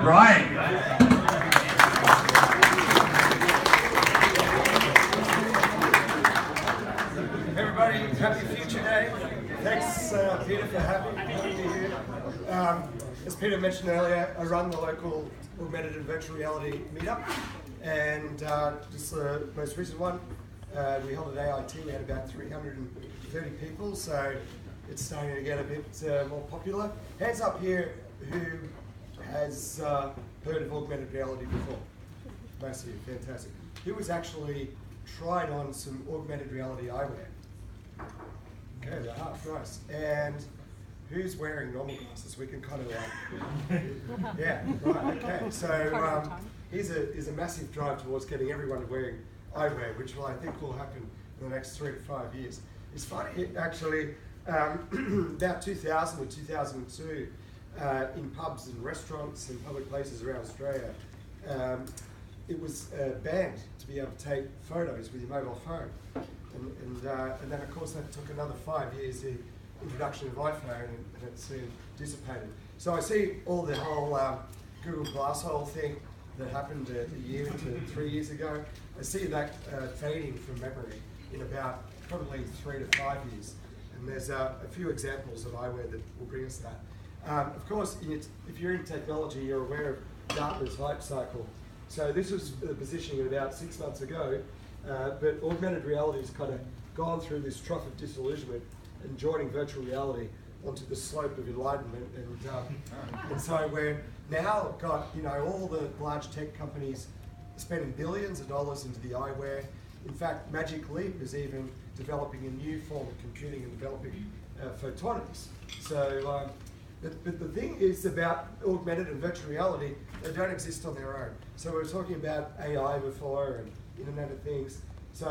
Brian. Everybody, happy Future Day. Thanks, Peter, for having me here. As Peter mentioned earlier, I run the local augmented and virtual reality meetup, and just the most recent one, we held at AIT. We had about 330 people, so it's starting to get a bit more popular. Hands up here who has heard of augmented reality before? Most of you, fantastic. Who has actually tried on some augmented reality eyewear? Okay, the half, nice. And who's wearing normal glasses? We can kind of yeah, right, okay. So here's a massive drive towards getting everyone wearing eyewear, which I think will happen in the next 3 to 5 years. It's funny, actually, about 2000 or 2002, in pubs and restaurants and public places around Australia, it was banned to be able to take photos with your mobile phone. And then, of course, that took another 5 years, the introduction of iPhone, and it soon dissipated. So I see all the whole Google Glass hole thing that happened a year to 3 years ago. I see that fading from memory in about probably 3 to 5 years. And there's a few examples of eyewear that will bring us that. Of course, if you're in technology, you're aware of Gartner's hype cycle. So this was the positioning about 6 months ago, but augmented reality has kind of gone through this trough of disillusionment and joining virtual reality onto the slope of enlightenment. And so we're now got all the large tech companies spending billions of dollars into the eyewear. In fact, Magic Leap is even developing a new form of computing and developing photonics. So, but the thing is about augmented and virtual reality, they don't exist on their own. So we were talking about AI before and Internet of Things. So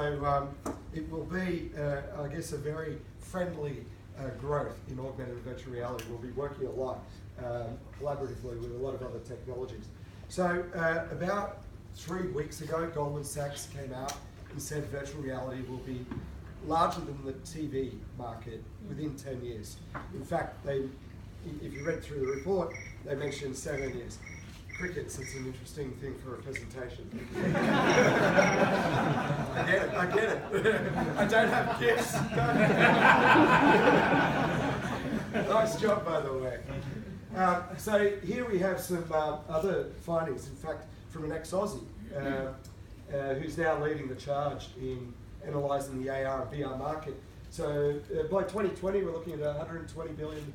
it will be, I guess, a very friendly growth in augmented and virtual reality. We'll be working a lot collaboratively with a lot of other technologies. So about 3 weeks ago, Goldman Sachs came out and said virtual reality will be larger than the TV market within 10 years. In fact, if you read through the report, they mentioned 7 years. Crickets, it's an interesting thing for a presentation. I get it. I don't have gifts. Nice job, by the way. So here we have some other findings, in fact, from an ex-Aussie, who's now leading the charge in analysing the AR and VR market. So by 2020, we're looking at a $120 billion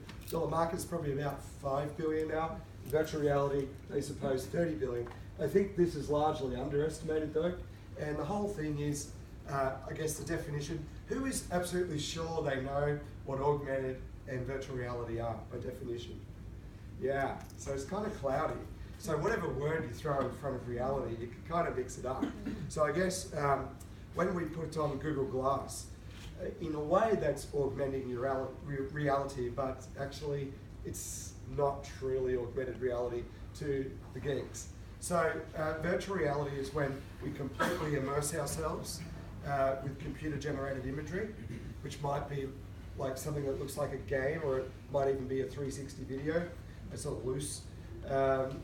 market. It's probably about $5 billion now. In virtual reality, they suppose $30 billion. I think this is largely underestimated, though. And the whole thing is, I guess, the definition. Who is absolutely sure they know what augmented and virtual reality are, by definition? Yeah, so it's kind of cloudy. So whatever word you throw in front of reality, you can kind of mix it up. So I guess when we put on Google Glass, in a way that's augmenting your reality, but actually it's not truly augmented reality to the geeks. So virtual reality is when we completely immerse ourselves with computer-generated imagery, which might be like something that looks like a game, or it might even be a 360 video, a sort of loose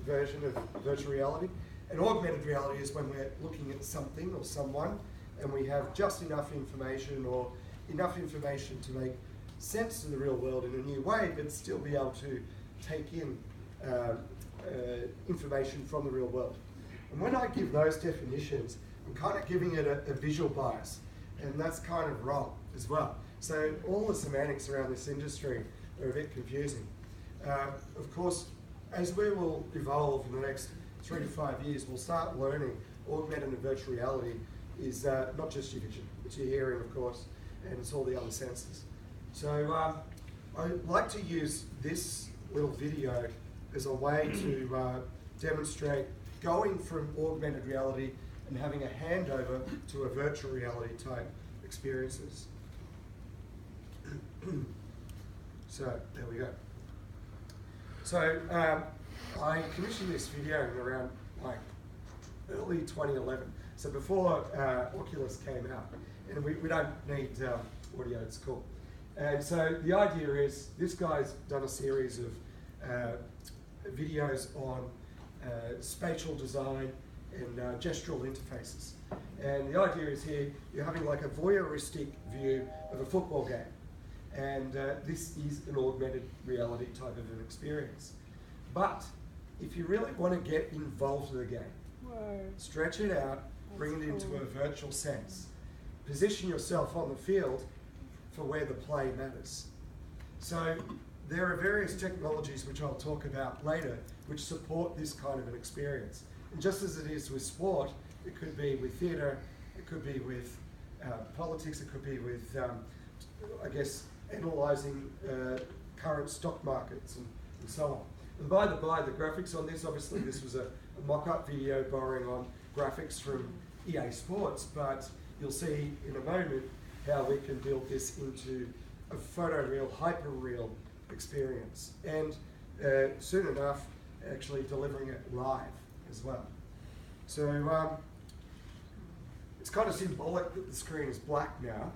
version of virtual reality. And augmented reality is when we're looking at something or someone and we have just enough information, or enough information to make sense of the real world in a new way, but still be able to take in information from the real world. And when I give those definitions, I'm kind of giving it a visual bias, and that's kind of wrong as well. So all the semantics around this industry are a bit confusing. Of course, as we will evolve in the next 3 to 5 years, we'll start learning augmented and virtual reality is not just your vision, it's your hearing, of course, and it's all the other senses. So I like to use this little video as a way to demonstrate going from augmented reality and having a handover to a virtual reality type experiences. So there we go. So I commissioned this video in around like early 2011. So before Oculus came out, and we don't need audio, it's cool. And so the idea is this guy's done a series of videos on spatial design, and gestural interfaces. And the idea is here, you're having like a voyeuristic view of a football game. And this is an augmented reality type of an experience. But if you really want to get involved in the game, stretch it out, bring it into a virtual sense. Position yourself on the field for where the play matters. So there are various technologies which I'll talk about later which support this kind of an experience. And just as it is with sport, it could be with theatre, it could be with politics, it could be with, I guess, analysing current stock markets and so on. And by the by, the graphics on this, obviously this was a mock-up video borrowing on graphics from EA Sports, but you'll see in a moment how we can build this into a photoreal, hyper-real experience. And soon enough, actually delivering it live as well. So it's kind of symbolic that the screen is black now.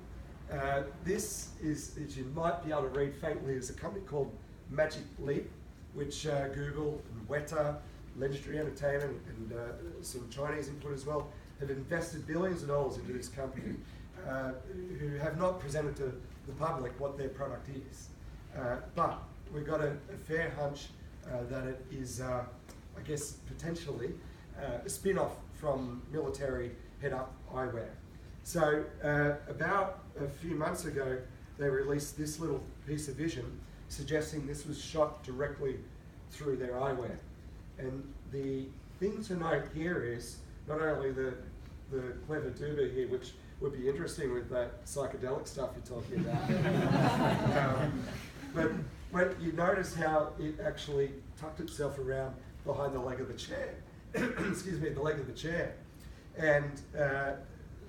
This is, as you might be able to read faintly, is a company called Magic Leap, which Google and Weta, Legendary Entertainment, and some Chinese input as well, have invested billions of dollars into this company, who have not presented to the public what their product is. But we've got a fair hunch that it is, I guess, potentially a spin-off from military head-up eyewear. So about a few months ago, they released this little piece of vision suggesting this was shot directly through their eyewear. And the thing to note here is not only the clever doober here, which would be interesting with that psychedelic stuff you're talking about, but when you notice how it actually tucked itself around behind the leg of the chair, excuse me, the leg of the chair. And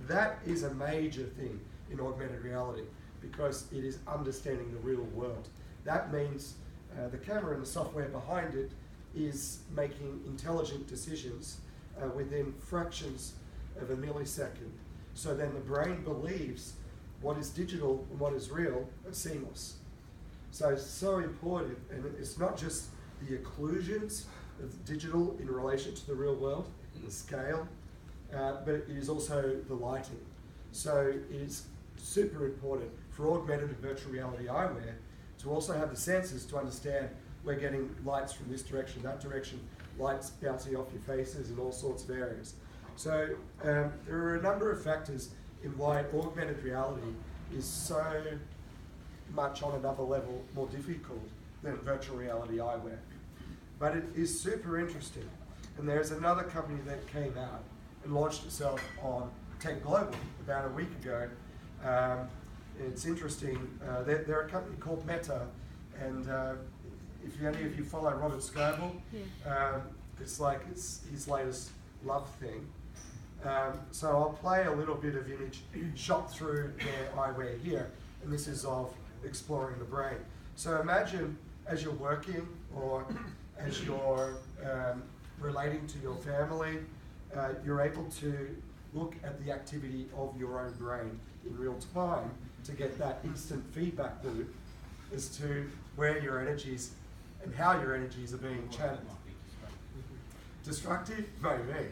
that is a major thing in augmented reality because it is understanding the real world. That means the camera and the software behind it is making intelligent decisions within fractions of a millisecond. So then the brain believes what is digital and what is real are seamless. So it's so important, and it's not just the occlusions of digital in relation to the real world, the scale, but it is also the lighting. So it is super important for augmented and virtual reality eyewear to also have the sensors to understand we're getting lights from this direction, that direction, lights bouncing off your faces in all sorts of areas. So there are a number of factors in why augmented reality is so much on another level more difficult than virtual reality eyewear. But it is super interesting. And there's another company that came out and launched itself on Tech Global about a week ago. It's interesting, they're a company called Meta, and if any of you follow Robert Scoble, it's like it's his latest love thing. So I'll play a little bit of image shot through their eyewear here, and this is of exploring the brain. So imagine as you're working or as you're relating to your family, you're able to look at the activity of your own brain in real time to get that instant feedback loop as to where your energies and how your energies are being channeled. Destructive? Maybe.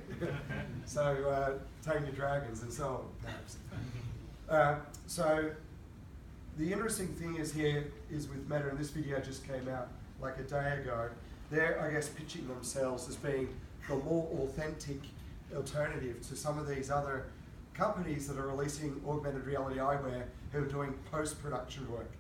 So tame your dragons and so on, perhaps. So the interesting thing is here is with Meta, and this video just came out like a day ago, they're, I guess, pitching themselves as being the more authentic alternative to some of these other companies that are releasing augmented reality eyewear who are doing post-production work.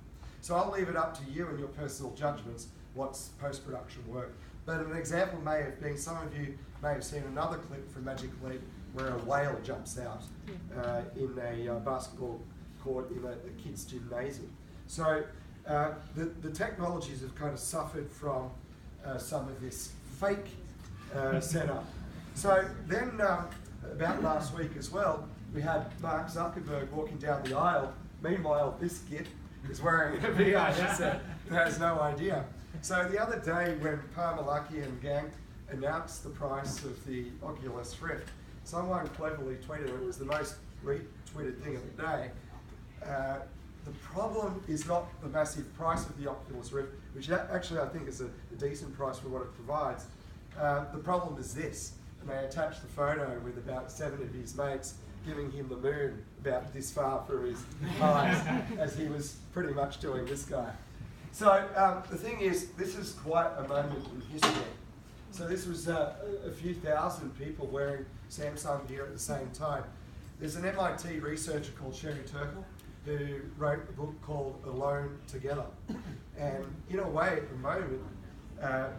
So I'll leave it up to you and your personal judgments what's post-production work. But an example may have been, some of you may have seen another clip from Magic Leap where a whale jumps out in a basketball court in a kid's gymnasium. So the technologies have kind of suffered from some of this fake setup. So then about last week as well, we had Mark Zuckerberg walking down the aisle. Meanwhile, this git is wearing a VR headset and has no idea. So the other day when Parmalaki and gang announced the price of the Oculus Rift, someone cleverly tweeted it was the most retweeted thing of the day. The problem is not the massive price of the Oculus Rift, which actually I think is a decent price for what it provides. The problem is this, and they attached the photo with about 7 of his mates giving him the moon about this far through his eyes as he was pretty much doing this guy. So the thing is, this is quite a moment in history. So this was a few thousand people wearing Samsung gear at the same time. There's an MIT researcher called Shara who wrote a book called Alone Together. And in a way, at the moment,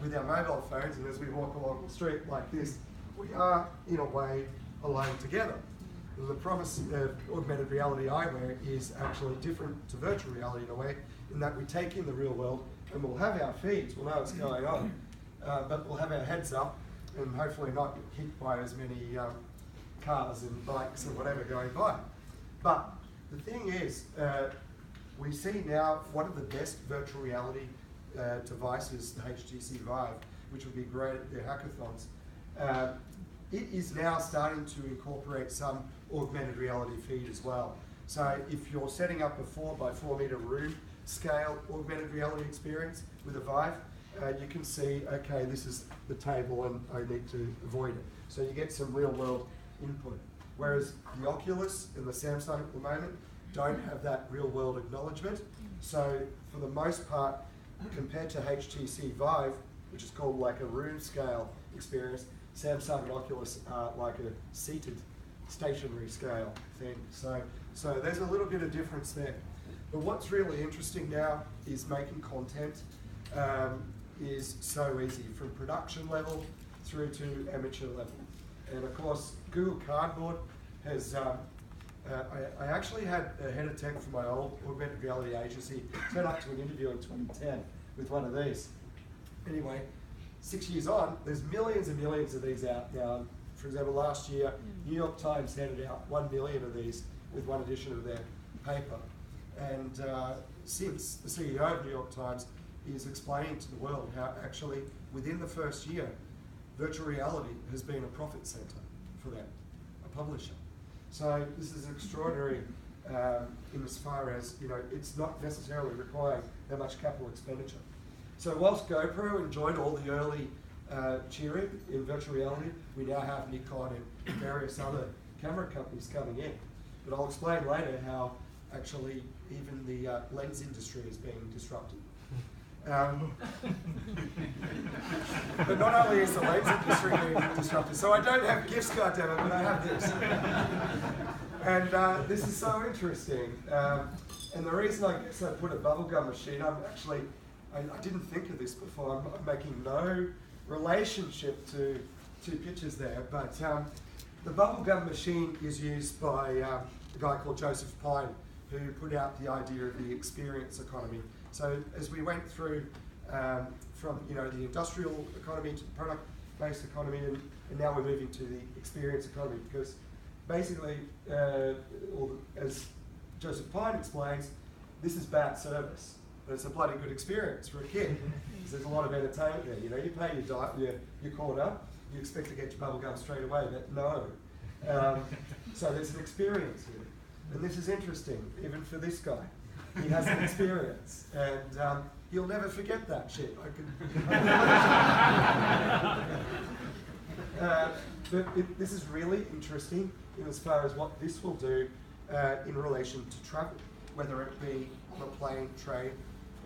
with our mobile phones, and as we walk along the street like this, we are, in a way, alone together. The promise of augmented reality eyewear is actually different to virtual reality in a way, in that we take in the real world and we'll have our feeds, we'll know what's going on, but we'll have our heads up and hopefully not get hit by as many cars and bikes and whatever going by. But the thing is, we see now one of the best virtual reality devices, the HTC Vive, which would be great at their hackathons. It is now starting to incorporate some augmented reality feed as well. So if you're setting up a 4x4 meter room scale augmented reality experience with a Vive, you can see, okay, this is the table and I need to avoid it. So you get some real world input. Whereas the Oculus and the Samsung at the moment don't have that real world acknowledgement. So for the most part, compared to HTC Vive, which is called like a room scale experience, Samsung and Oculus are like a seated stationary scale thing. So there's a little bit of difference there. But what's really interesting now is making content is so easy, from production level through to amateur level. And of course, Google Cardboard has, I actually had a head of tech from my old augmented reality agency turn up to an interview in 2010 with one of these. Anyway, 6 years on, there's millions and millions of these out now. For example, last year, New York Times handed out 1 million of these with one edition of their paper. And since the CEO of New York Times is explaining to the world how actually within the first year, virtual reality has been a profit center for them, a publisher. So this is extraordinary in as far as, you know, it's not necessarily requiring that much capital expenditure. So whilst GoPro enjoyed all the early cheering in virtual reality, we now have Nikon and various other camera companies coming in. But I'll explain later how actually even the lens industry is being disrupted. But not only is the lens industry being disrupted, so I don't have gifts, goddammit, but I have this. And this is so interesting. And the reason I guess I put a bubblegum machine, I didn't think of this before. I'm making no relationship to two pictures there, but the bubblegum machine is used by a guy called Joseph Pine, who put out the idea of the experience economy. So as we went through from the industrial economy to the product-based economy, and now we're moving to the experience economy, because basically, as Joseph Pine explains, this is bad service. But it's a bloody good experience for a kid, because there's a lot of entertainment there. You know, you pay your quarter, you expect to get your bubble gum straight away, but no. So there's an experience here. And this is interesting, even for this guy. He has an experience, and he'll never forget that shit. But this is really interesting in as far as what this will do in relation to travel, whether it be on a plane, train,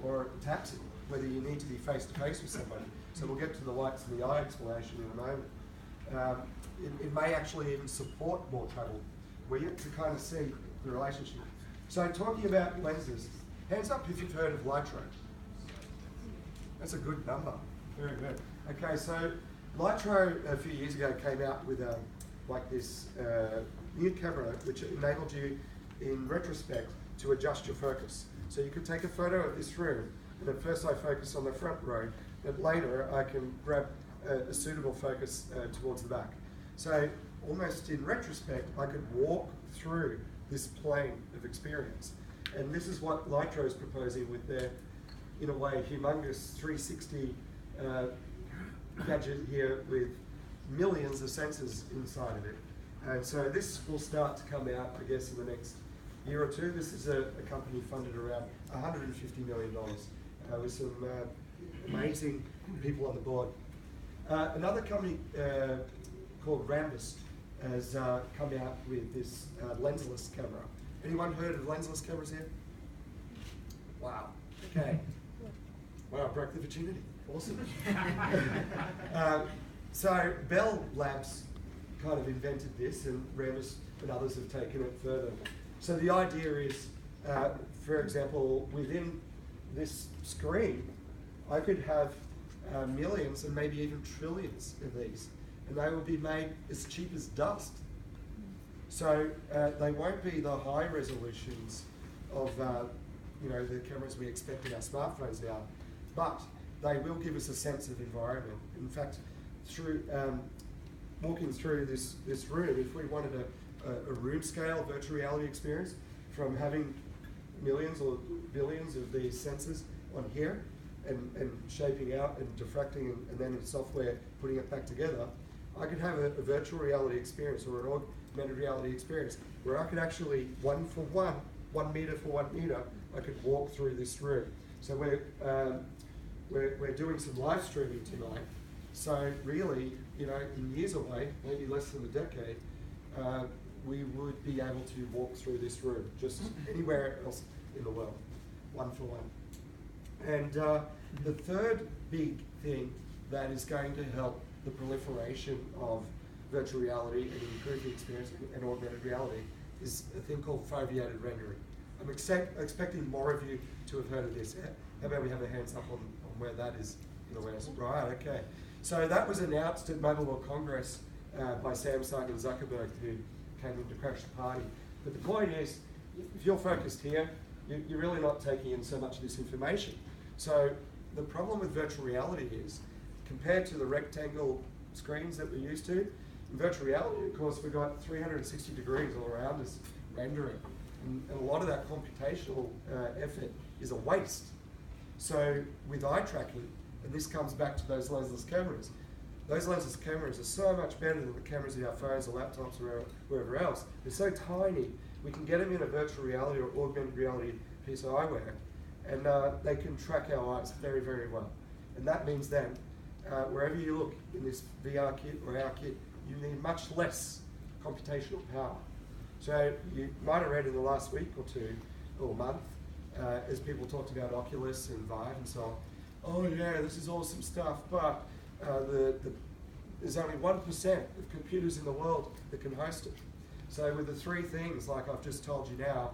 or a taxi, whether you need to be face-to-face with somebody. So we'll get to the whites of the eye explanation in a moment. It may actually even support more travel, where you get to kind of see the relationship. So talking about lenses, hands up if you've heard of Lytro. That's a good number, very good. Okay, so Lytro a few years ago came out with like this new camera which enabled you in retrospect to adjust your focus. So you could take a photo of this room, and at first I focus on the front row, but later I can grab a suitable focus towards the back. So almost in retrospect, I could walk through this plane of experience. And this is what Lytro is proposing with their, in a way, humongous 360 gadget here with millions of sensors inside of it. And so this will start to come out, I guess, in the next year or two. This is a company funded around $150 million with some amazing people on the board. Another company called Rambus has come out with this lensless camera. Anyone heard of lensless cameras here? Wow. Okay. Wow, I broke the virginity. Awesome. So Bell Labs kind of invented this, and Rambus and others have taken it further. So the idea is, for example, within this screen, I could have millions and maybe even trillions of these, and they will be made as cheap as dust. So they won't be the high resolutions of the cameras we expect in our smartphones now, but they will give us a sense of environment. In fact, through walking through this room, if we wanted a room scale virtual reality experience from having millions or billions of these sensors on here and shaping out and diffracting and then in software putting it back together, I could have a virtual reality experience or an augmented reality experience where I could actually, 1 for 1, 1 meter for 1 meter, I could walk through this room. So we're doing some live streaming tonight. So really, in years away, maybe less than a decade, we would be able to walk through this room, just anywhere else in the world, 1 for 1. And the third big thing that is going to help the proliferation of virtual reality and improve the experience and augmented reality is a thing called foveated rendering. I'm expecting more of you to have heard of this. How about we have a hands up on where that is in the West? Right, okay. So that was announced at Mobile World Congress by Samsung and Zuckerberg, who came in to crash the party. But the point is, if you're focused here, you're really not taking in so much of this information. So the problem with virtual reality is, compared to the rectangle screens that we're used to, in virtual reality, of course, we've got 360 degrees all around us rendering. And a lot of that computational effort is a waste. So with eye tracking, and this comes back to those lensless cameras are so much better than the cameras in our phones or laptops or wherever else. They're so tiny, we can get them in a virtual reality or augmented reality piece of eyewear, and they can track our eyes very, very well. And that means then, wherever you look in this VR kit or our kit, you need much less computational power. So you might have read in the last week or two, or month, as people talked about Oculus and Vive and so on, oh yeah, this is awesome stuff, but there's only 1% of computers in the world that can host it. So with the three things, like I've just told you now,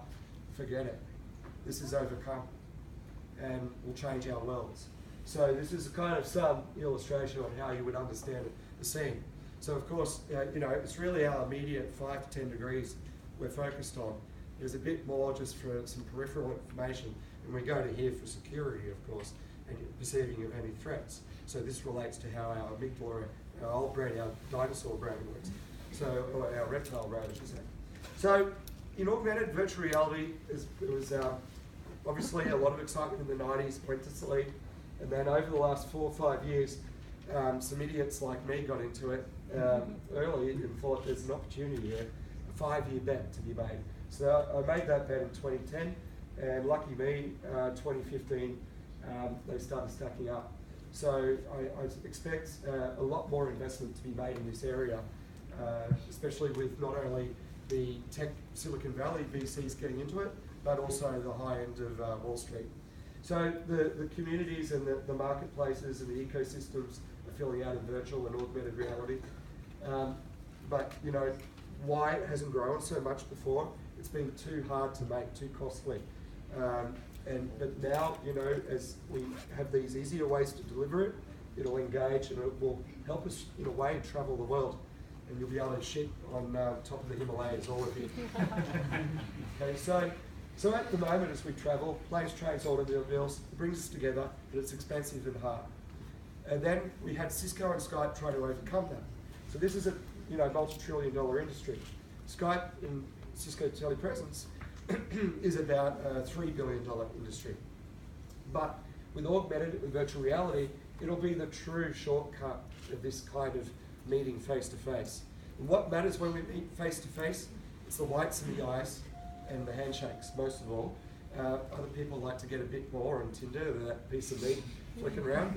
forget it. This is overcome and will change our worlds. So this is kind of some illustration on how you would understand the scene. So of course, it's really our immediate 5 to 10 degrees we're focused on. There's a bit more just for some peripheral information, and we go to here for security, of course, and perceiving of any threats. So this relates to how our amygdala, our old brain, our dinosaur brain works. So, or our reptile brain, I should say. So in augmented virtual reality, it was obviously a lot of excitement in the 90s, went to sleep, and then over the last 4 or 5 years, some idiots like me got into it early and thought there's an opportunity here, a 5-year bet to be made. So I made that bet in 2010, and lucky me, 2015, they started stacking up. So I expect a lot more investment to be made in this area, especially with not only the tech Silicon Valley VCs getting into it, but also the high end of Wall Street. So the communities and the marketplaces and the ecosystems are filling out in virtual and augmented reality. But why it hasn't grown so much before? It's been too hard to make, too costly. But now, as we have these easier ways to deliver it, it'll engage and it will help us, in a way, travel the world. And you'll be able to shit on top of the Himalayas, all of you. Okay, so at the moment, as we travel, planes, trains, automobiles, it brings us together, but it's expensive and hard. And then we had Cisco and Skype try to overcome that. So this is a multi-trillion-dollar industry. Skype and Cisco telepresence is about a $3 billion industry. But with augmented and virtual reality, it'll be the true shortcut of this kind of meeting face-to-face. And what matters when we meet face-to-face? It's the whites in the eyes and the handshakes, most of all. Other people like to get a bit more on Tinder, that piece of meat flicking around.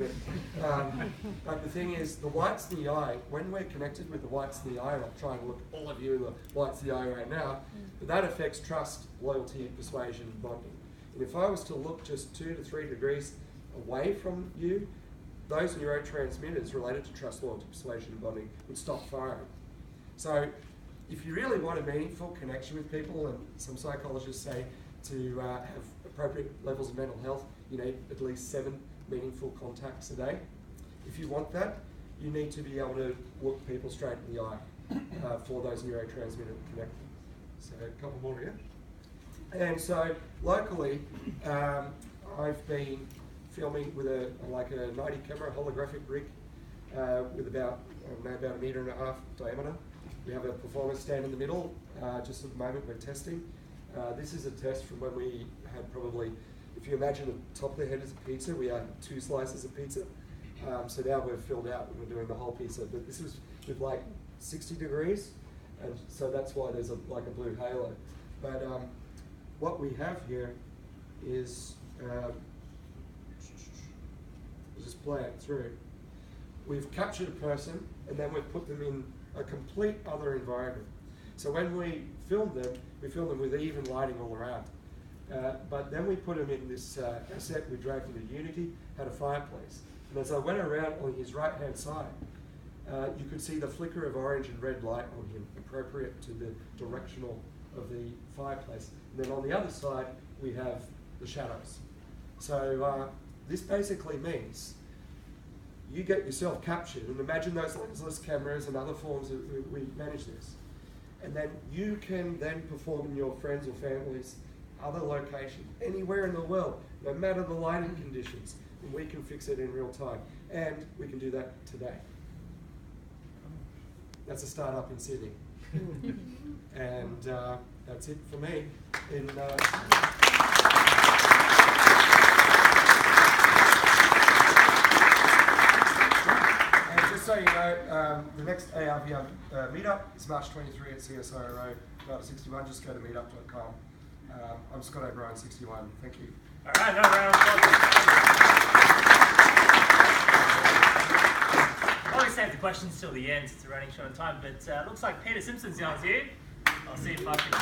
But the thing is, the whites in the eye, when we're connected with the whites in the eye, and I'll try and look all of you in the whites of the eye right now, but that affects trust, loyalty, persuasion, bonding. And if I was to look just 2 to 3 degrees away from you, those neurotransmitters related to trust, loyalty, persuasion, and bonding would stop firing. So if you really want a meaningful connection with people, and some psychologists say to have appropriate levels of mental health, you need at least 7 meaningful contacts a day. If you want that, you need to be able to look people straight in the eye for those neurotransmitters to connect them. So a couple more here. And so locally, I've been filming with a 90 camera holographic rig with about a metre and a half diameter. We have a performance stand in the middle. Just at the moment we're testing. This is a test from when we had probably, if you imagine the top of the head is a pizza, we had 2 slices of pizza. So now we're filled out and we're doing the whole pizza. But this was with 60 degrees, and so that's why there's a blue halo. But what we have here is, just play it through. We've captured a person and then we've put them in a complete other environment. So when we film them with even lighting all around. But then we put them in this set we dragged into Unity, had a fireplace. And as I went around on his right-hand side, you could see the flicker of orange and red light on him, appropriate to the directional of the fireplace. And then on the other side, we have the shadows. So this basically means you get yourself captured, and imagine those lensless cameras and other forms that we manage this. And then you can then perform in your friends or families, other locations, anywhere in the world, no matter the lighting conditions, and we can fix it in real time. And we can do that today. That's a startup in Sydney. And that's it for me. So you know, the next ARVR meetup is March 23 at CSIRO Road 61. Just go to meetup.com. I'm Scott O'Brien, 61. Thank you. All right, no round of applause. I always save the questions till the end. It's running short on time, but looks like Peter Simpson-Young's here. I'll see if I can.